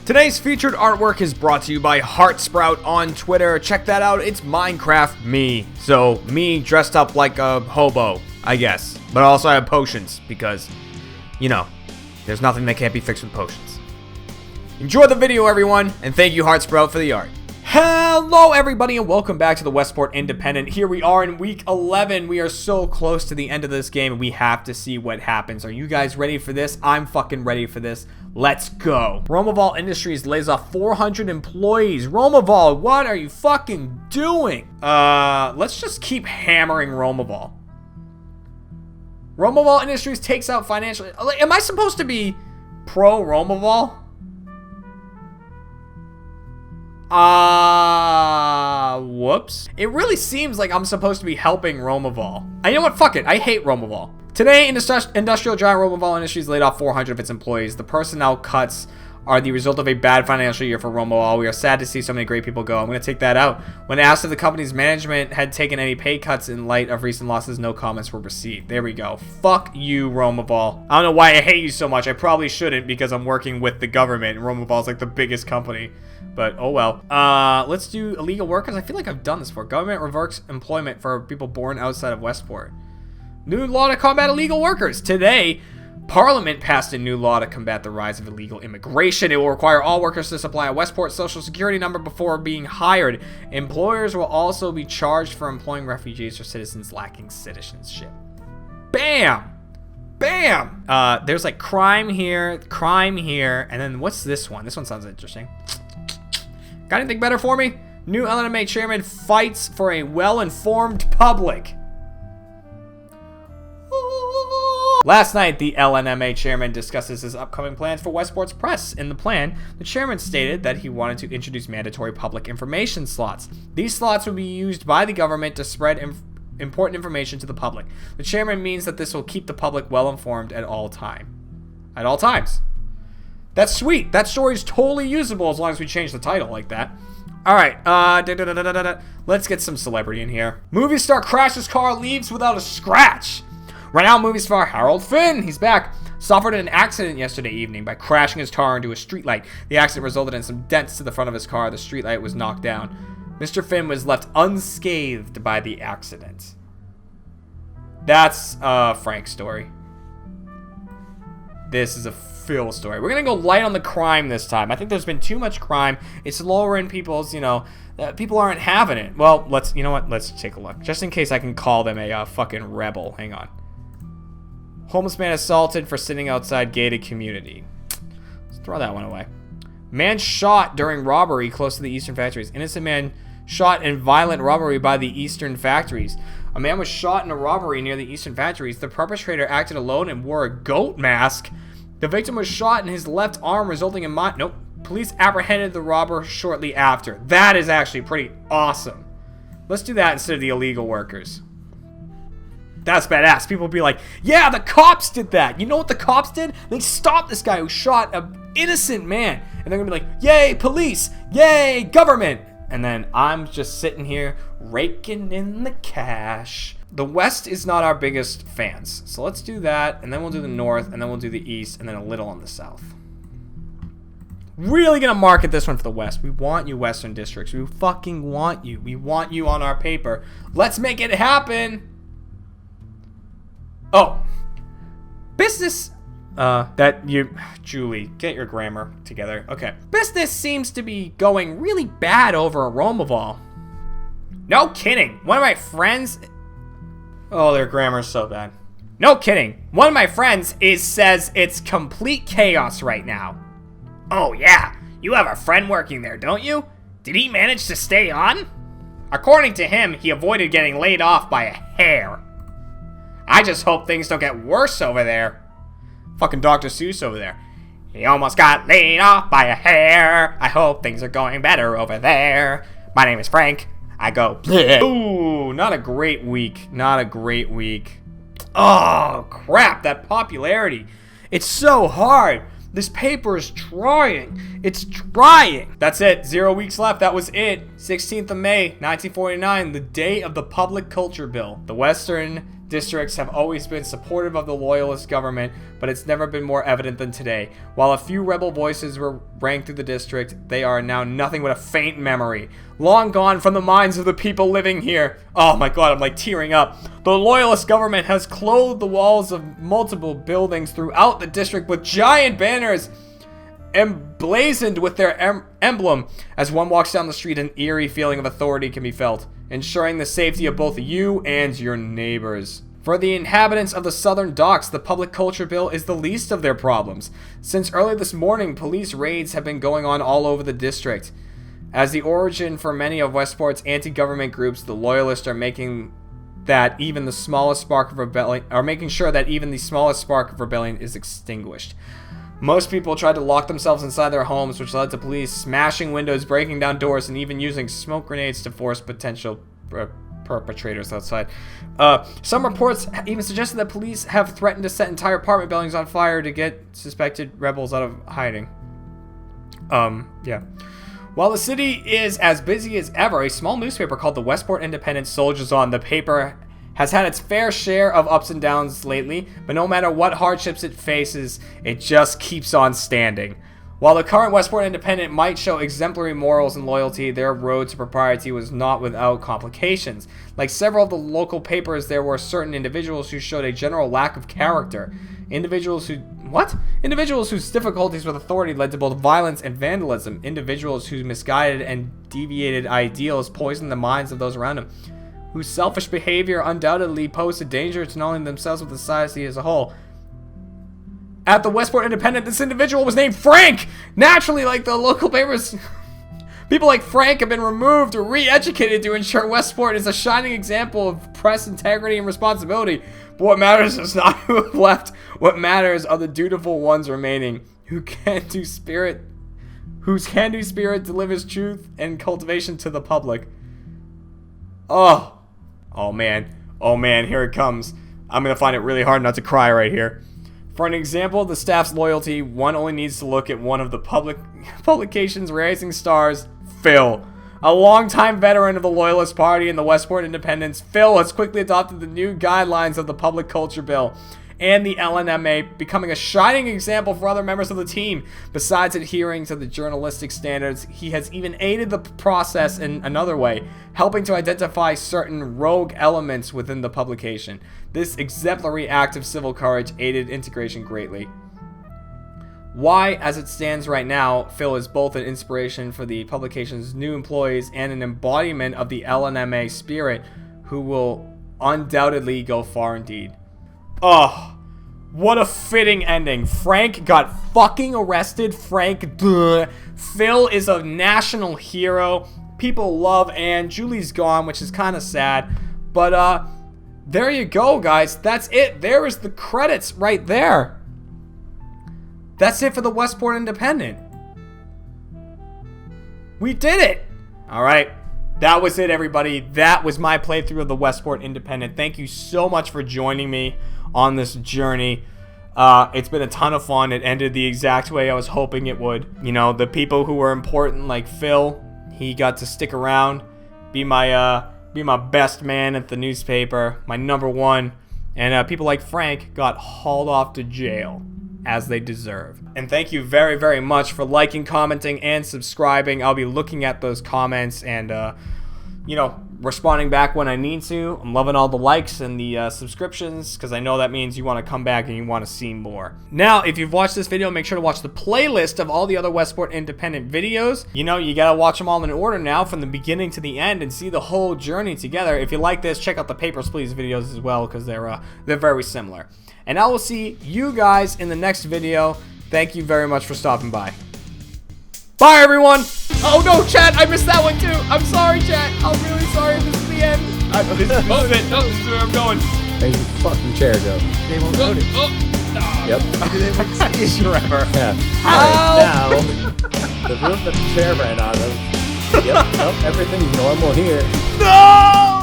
Today's featured artwork is brought to you by Heartsprout on Twitter. Check that out. It's Minecraft me. So, me dressed up like a hobo, I guess. But also I have potions because, you know, there's nothing that can't be fixed with potions. Enjoy the video, everyone, and thank you, Heartsprout, for the art. Hello, everybody, and welcome back to the Westport Independent. Here we are in week 11. We are so close to the end of this game, and we have to see what happens. Are you guys ready for this? I'm fucking ready for this. Let's go. Romaval Industries lays off 400 employees. Romaval, what are you fucking doing? Let's just keep hammering Romaval. Romaval Industries takes out financial... Am I supposed to be pro Romaval? Whoops. It really seems like I'm supposed to be helping Romaval. You know what? Fuck it. I hate Romaval. Today, industrial giant Romaval Industries laid off 400 of its employees. The personnel cuts are the result of a bad financial year for Romaval. We are sad to see so many great people go. I'm going to take that out. When asked if the company's management had taken any pay cuts in light of recent losses, no comments were received. There we go. Fuck you, Romaval. I don't know why I hate you so much. I probably shouldn't because I'm working with the government. And Romaval's like the biggest company. But, oh well. Let's do illegal workers. I feel like I've done this before. Government reverts employment for people born outside of Westport. New law to combat illegal workers. Today, Parliament passed a new law to combat the rise of illegal immigration. It will require all workers to supply a Westport social security number before being hired. Employers will also be charged for employing refugees or citizens lacking citizenship. Bam! Bam! There's like crime here, and then what's this one? This one sounds interesting. Got anything better for me? New LNMA chairman fights for a well-informed public. Last night, the LNMA chairman discusses his upcoming plans for Westport's press. In the plan, the chairman stated that he wanted to introduce mandatory public information slots. These slots would be used by the government to spread important information to the public. The chairman means that this will keep the public well informed at all times. That's sweet. That story is totally usable as long as we change the title like that. All right, let's get some celebrity in here. Movie star crashes car, leaves without a scratch. Renowned movie star Harold Finn, he's back, suffered an accident yesterday evening by crashing his car into a streetlight. The accident resulted in some dents to the front of his car. The streetlight was knocked down. Mr. Finn was left unscathed by the accident. That's Frank's story. This is a Phil story. We're gonna go light on the crime this time. I think there's been too much crime. It's lowering people's, people aren't having it. Well, let's take a look. Just in case I can call them a fucking rebel. Hang on. Homeless man assaulted for sitting outside gated community. Let's throw that one away. Man shot during robbery close to the Eastern factories. Innocent man shot in violent robbery by the Eastern factories. A man was shot in a robbery near the Eastern factories. The perpetrator acted alone and wore a goat mask. The victim was shot in his left arm, resulting in Police apprehended the robber shortly after. That is actually pretty awesome. Let's do that instead of the illegal workers. That's badass. People will be like, yeah, the cops did that. You know what the cops did? They stopped this guy who shot an innocent man. And they're going to be like, yay, police. Yay, government. And then I'm just sitting here raking in the cash. The West is not our biggest fans. So let's do that. And then we'll do the North. And then we'll do the East. And then a little on the South. Really going to market this one for the West. We want you, Western districts. We fucking want you. We want you on our paper. Let's make it happen. Oh, business, Julie, get your grammar together. Okay. Business seems to be going really bad over at Romaval. No kidding. One of my friends, oh, their grammar's so bad. No kidding. One of my friends says it's complete chaos right now. Oh yeah, you have a friend working there, don't you? Did he manage to stay on? According to him, he avoided getting laid off by a hair. I just hope things don't get worse over there. Fucking Dr. Seuss over there. He almost got laid off by a hair. I hope things are going better over there. My name is Frank. I go, bleh. Ooh, not a great week. Not a great week. Oh, crap, that popularity. It's so hard. This paper is trying. It's trying. That's it. 0 weeks left. That was it. 16th of May, 1949, the day of the Public Culture Bill. The Western districts have always been supportive of the loyalist government, but it's never been more evident than today. While a few rebel voices rang through the district, they are now nothing but a faint memory, long gone from the minds of the people living here. Oh my god, I'm like tearing up. The loyalist government has clothed the walls of multiple buildings throughout the district with giant banners emblazoned with their emblem. As one walks down the street, an eerie feeling of authority can be felt, ensuring the safety of both you and your neighbors. For the inhabitants of the southern docks, the public culture bill is the least of their problems. Since early this morning, police raids have been going on all over the district. As the origin for many of Westport's anti-government groups, the loyalists are making that even the smallest spark of rebellion, are making sure that even the smallest spark of rebellion is extinguished. Most people tried to lock themselves inside their homes, which led to police smashing windows, breaking down doors, and even using smoke grenades to force potential perpetrators outside. Some reports even suggested that police have threatened to set entire apartment buildings on fire to get suspected rebels out of hiding. Yeah. While the city is as busy as ever, a small newspaper called the Westport Independent soldiers on. The paper has had its fair share of ups and downs lately, but no matter what hardships it faces, it just keeps on standing. While the current Westport Independent might show exemplary morals and loyalty, their road to propriety was not without complications. Like several of the local papers, there were certain individuals who showed a general lack of character. Individuals whose difficulties with authority led to both violence and vandalism. Individuals whose misguided and deviated ideals poisoned the minds of those around them. Whose selfish behavior undoubtedly posed a danger to not only themselves but the society as a whole. At the Westport Independent, this individual was named Frank! Naturally, like the local papers, people like Frank have been removed or re-educated to ensure Westport is a shining example of press integrity and responsibility. But what matters is not who have left. What matters are the dutiful ones remaining, whose can-do spirit delivers truth and cultivation to the public. Oh man, here it comes. I'm gonna find it really hard not to cry right here. For an example of the staff's loyalty, one only needs to look at one of the publication's rising stars, Phil. A longtime veteran of the Loyalist Party and the Westport Independents, Phil has quickly adopted the new guidelines of the Public Culture Bill and the LNMA, becoming a shining example for other members of the team. Besides adhering to the journalistic standards, he has even aided the process in another way, helping to identify certain rogue elements within the publication. This exemplary act of civil courage aided integration greatly. Why, as it stands right now, Phil is both an inspiration for the publication's new employees and an embodiment of the LNMA spirit, who will undoubtedly go far indeed. Oh, what a fitting ending. Frank got fucking arrested. Phil is a national hero. People love Anne. Julie's gone, which is kind of sad. But, there you go, guys. That's it. There is the credits right there. That's it for the Westport Independent. We did it. All right. That was it, everybody. That was my playthrough of the Westport Independent. Thank you so much for joining me on this journey. It's been a ton of fun. It ended the exact way I was hoping it would. You know, the people who were important, like Phil, he got to stick around, be my best man at the newspaper, my number one. And people like Frank got hauled off to jail, as they deserve. And thank you very, very much for liking, commenting, and subscribing. I'll be looking at those comments and, responding back when I need to. I'm loving all the likes and the subscriptions, because I know that means you want to come back and you want to see more. Now, if you've watched this video, make sure to watch the playlist of all the other Westport Independent videos. You know, you gotta watch them all in order now, from the beginning to the end, and see the whole journey together. If you like this, check out the Papers, Please videos as well, because they're very similar. And I will see you guys in the next video. Thank you very much for stopping by. Bye, everyone. Oh, no, chat. I missed that one, too. I'm sorry, chat. I'm really sorry. This is the end. This is it. No, this is where I'm going. Hey, you fucking chair, Joe. They won't load it. Yep. Forever. Yeah. Alright, now, the room that the chair ran out of. Yep, everything's normal here. No!